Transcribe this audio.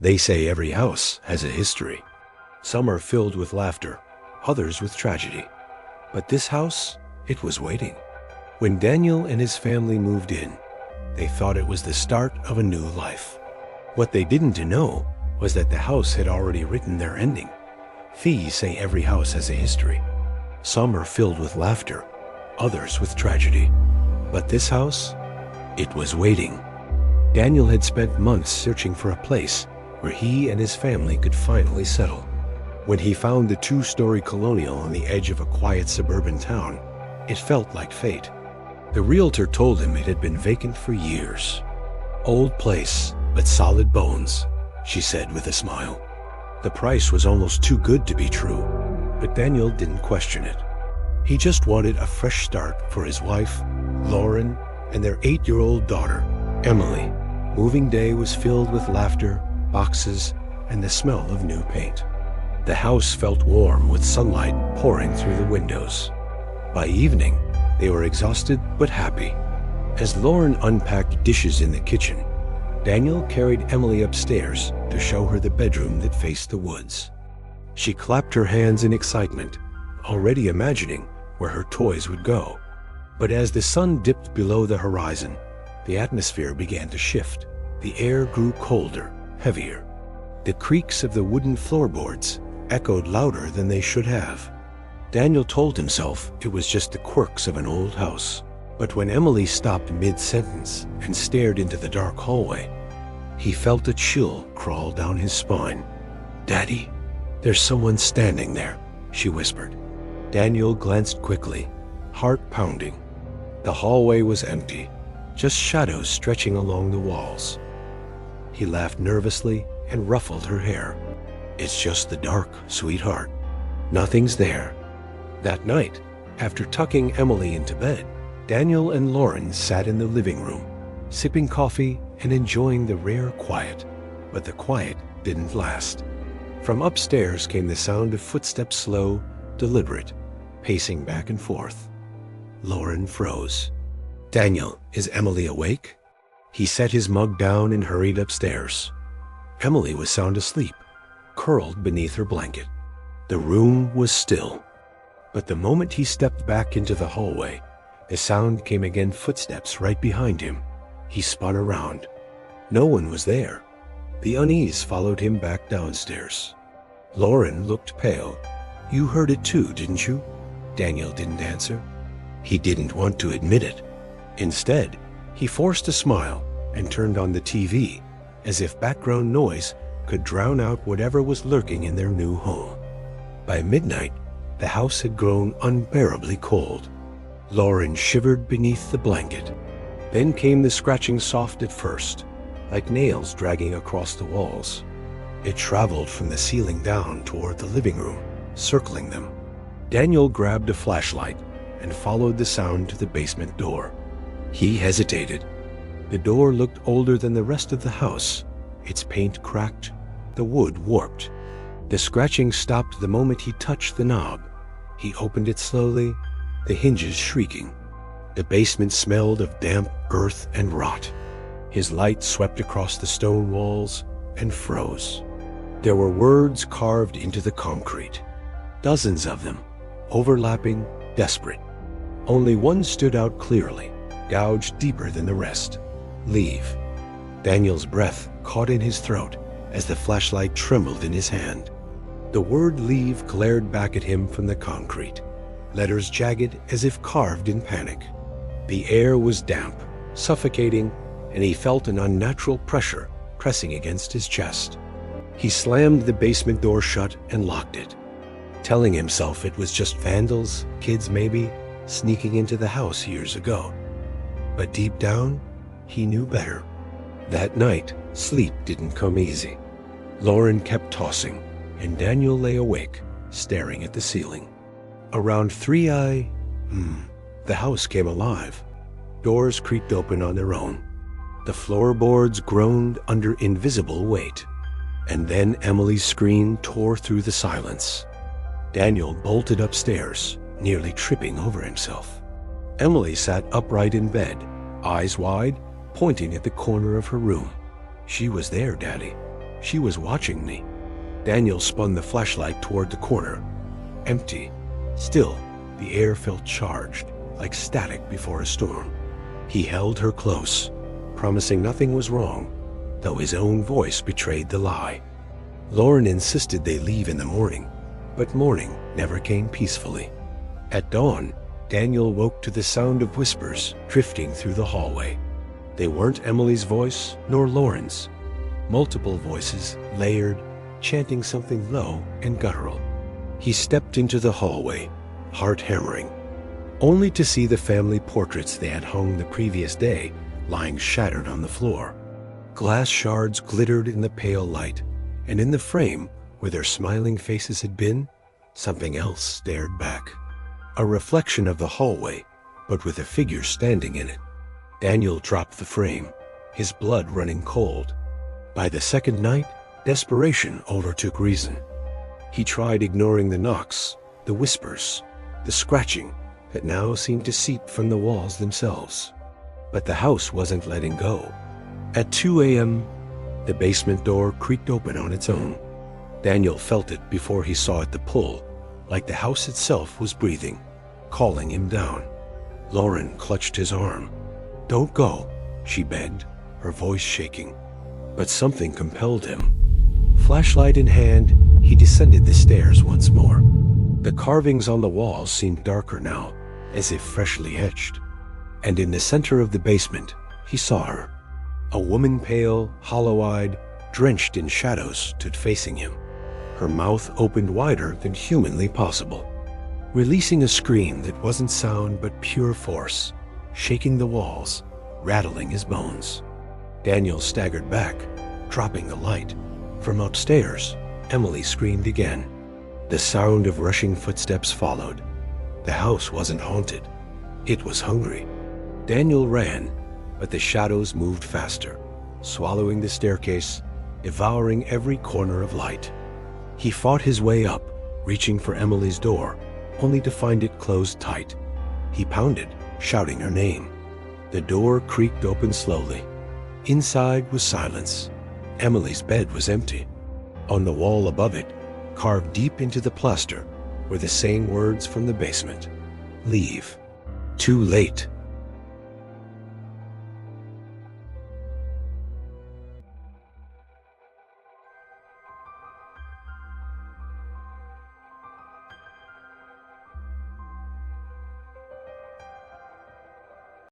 They say every house has a history. Some are filled with laughter, others with tragedy. But this house, it was waiting. When Daniel and his family moved in, they thought it was the start of a new life. What they didn't know was that the house had already written their ending. Fees say every house has a history. Some are filled with laughter, others with tragedy. But this house, it was waiting. Daniel had spent months searching for a place where he and his family could finally settle. When he found the two-story colonial on the edge of a quiet suburban town, it felt like fate. The realtor told him it had been vacant for years. "Old place, but solid bones," she said with a smile. The price was almost too good to be true, but Daniel didn't question it. He just wanted a fresh start for his wife, Lauren, and their 8-year-old daughter, Emily. Moving day was filled with laughter, boxes, and the smell of new paint. The house felt warm with sunlight pouring through the windows. By evening, they were exhausted but happy. As Lauren unpacked dishes in the kitchen, Daniel carried Emily upstairs to show her the bedroom that faced the woods. She clapped her hands in excitement, already imagining where her toys would go. But as the sun dipped below the horizon, the atmosphere began to shift. The air grew colder, heavier. The creaks of the wooden floorboards echoed louder than they should have. Daniel told himself it was just the quirks of an old house. But when Emily stopped mid-sentence and stared into the dark hallway, he felt a chill crawl down his spine. "Daddy, there's someone standing there," she whispered. Daniel glanced quickly, heart pounding. The hallway was empty, just shadows stretching along the walls. He laughed nervously and ruffled her hair. "It's just the dark, sweetheart. Nothing's there." That night, after tucking Emily into bed, Daniel and Lauren sat in the living room, sipping coffee and enjoying the rare quiet. But the quiet didn't last. From upstairs came the sound of footsteps, slow, deliberate, pacing back and forth. Lauren froze. "Daniel, is Emily awake?" He set his mug down and hurried upstairs. Emily was sound asleep, curled beneath her blanket. The room was still. But the moment he stepped back into the hallway, the sound came again, footsteps right behind him. He spun around. No one was there. The unease followed him back downstairs. Lauren looked pale. "You heard it too, didn't you?" Daniel didn't answer. He didn't want to admit it. Instead, he forced a smile and turned on the TV, as if background noise could drown out whatever was lurking in their new home. By midnight, the house had grown unbearably cold. Lauren shivered beneath the blanket. Then came the scratching, soft at first, like nails dragging across the walls. It traveled from the ceiling down toward the living room, circling them. Daniel grabbed a flashlight and followed the sound to the basement door. He hesitated. The door looked older than the rest of the house, its paint cracked, the wood warped. The scratching stopped the moment he touched the knob. He opened it slowly, the hinges shrieking. The basement smelled of damp earth and rot. His light swept across the stone walls and froze. There were words carved into the concrete. Dozens of them, overlapping, desperate. Only one stood out clearly, gouged deeper than the rest. "Leave." Daniel's breath caught in his throat as the flashlight trembled in his hand. The word "leave" glared back at him from the concrete, letters jagged as if carved in panic. The air was damp, suffocating, and he felt an unnatural pressure pressing against his chest. He slammed the basement door shut and locked it, telling himself it was just vandals, kids maybe, sneaking into the house years ago. But deep down, he knew better. That night, sleep didn't come easy. Lauren kept tossing, and Daniel lay awake, staring at the ceiling. Around 3 the house came alive. Doors creaked open on their own. The floorboards groaned under invisible weight. And then Emily's scream tore through the silence. Daniel bolted upstairs, nearly tripping over himself. Emily sat upright in bed, eyes wide, pointing at the corner of her room. "She was there, Daddy. She was watching me. Daniel spun the flashlight toward the corner. Empty. Still, the air felt charged, like static before a storm. He held her close, promising nothing was wrong, though his own voice betrayed the lie. Lauren insisted they leave in the morning, but morning never came peacefully. At dawn, Daniel woke to the sound of whispers drifting through the hallway. They weren't Emily's voice nor Lauren's. Multiple voices, layered, chanting something low and guttural. He stepped into the hallway, heart hammering, only to see the family portraits they had hung the previous day lying shattered on the floor. Glass shards glittered in the pale light, and in the frame where their smiling faces had been, something else stared back. A reflection of the hallway, but with a figure standing in it. Daniel dropped the frame, his blood running cold. By the second night, desperation overtook reason. He tried ignoring the knocks, the whispers, the scratching that now seemed to seep from the walls themselves. But the house wasn't letting go. At 2 a.m., the basement door creaked open on its own. Daniel felt it before he saw it the pull, like the house itself was breathing, calling him down. Lauren clutched his arm. "Don't go," she begged, her voice shaking. But something compelled him. Flashlight in hand, he descended the stairs once more. The carvings on the walls seemed darker now, as if freshly etched. And in the center of the basement, he saw her. A woman, pale, hollow-eyed, drenched in shadows, stood facing him. Her mouth opened wider than humanly possible, releasing a scream that wasn't sound but pure force, shaking the walls, rattling his bones. Daniel staggered back, dropping the light. From upstairs, Emily screamed again. The sound of rushing footsteps followed. The house wasn't haunted. It was hungry. Daniel ran, but the shadows moved faster, swallowing the staircase, devouring every corner of light. He fought his way up, reaching for Emily's door, only to find it closed tight. He pounded, shouting her name. The door creaked open slowly. Inside was silence. Emily's bed was empty. On the wall above it, carved deep into the plaster, were the same words from the basement. "Leave." Too late.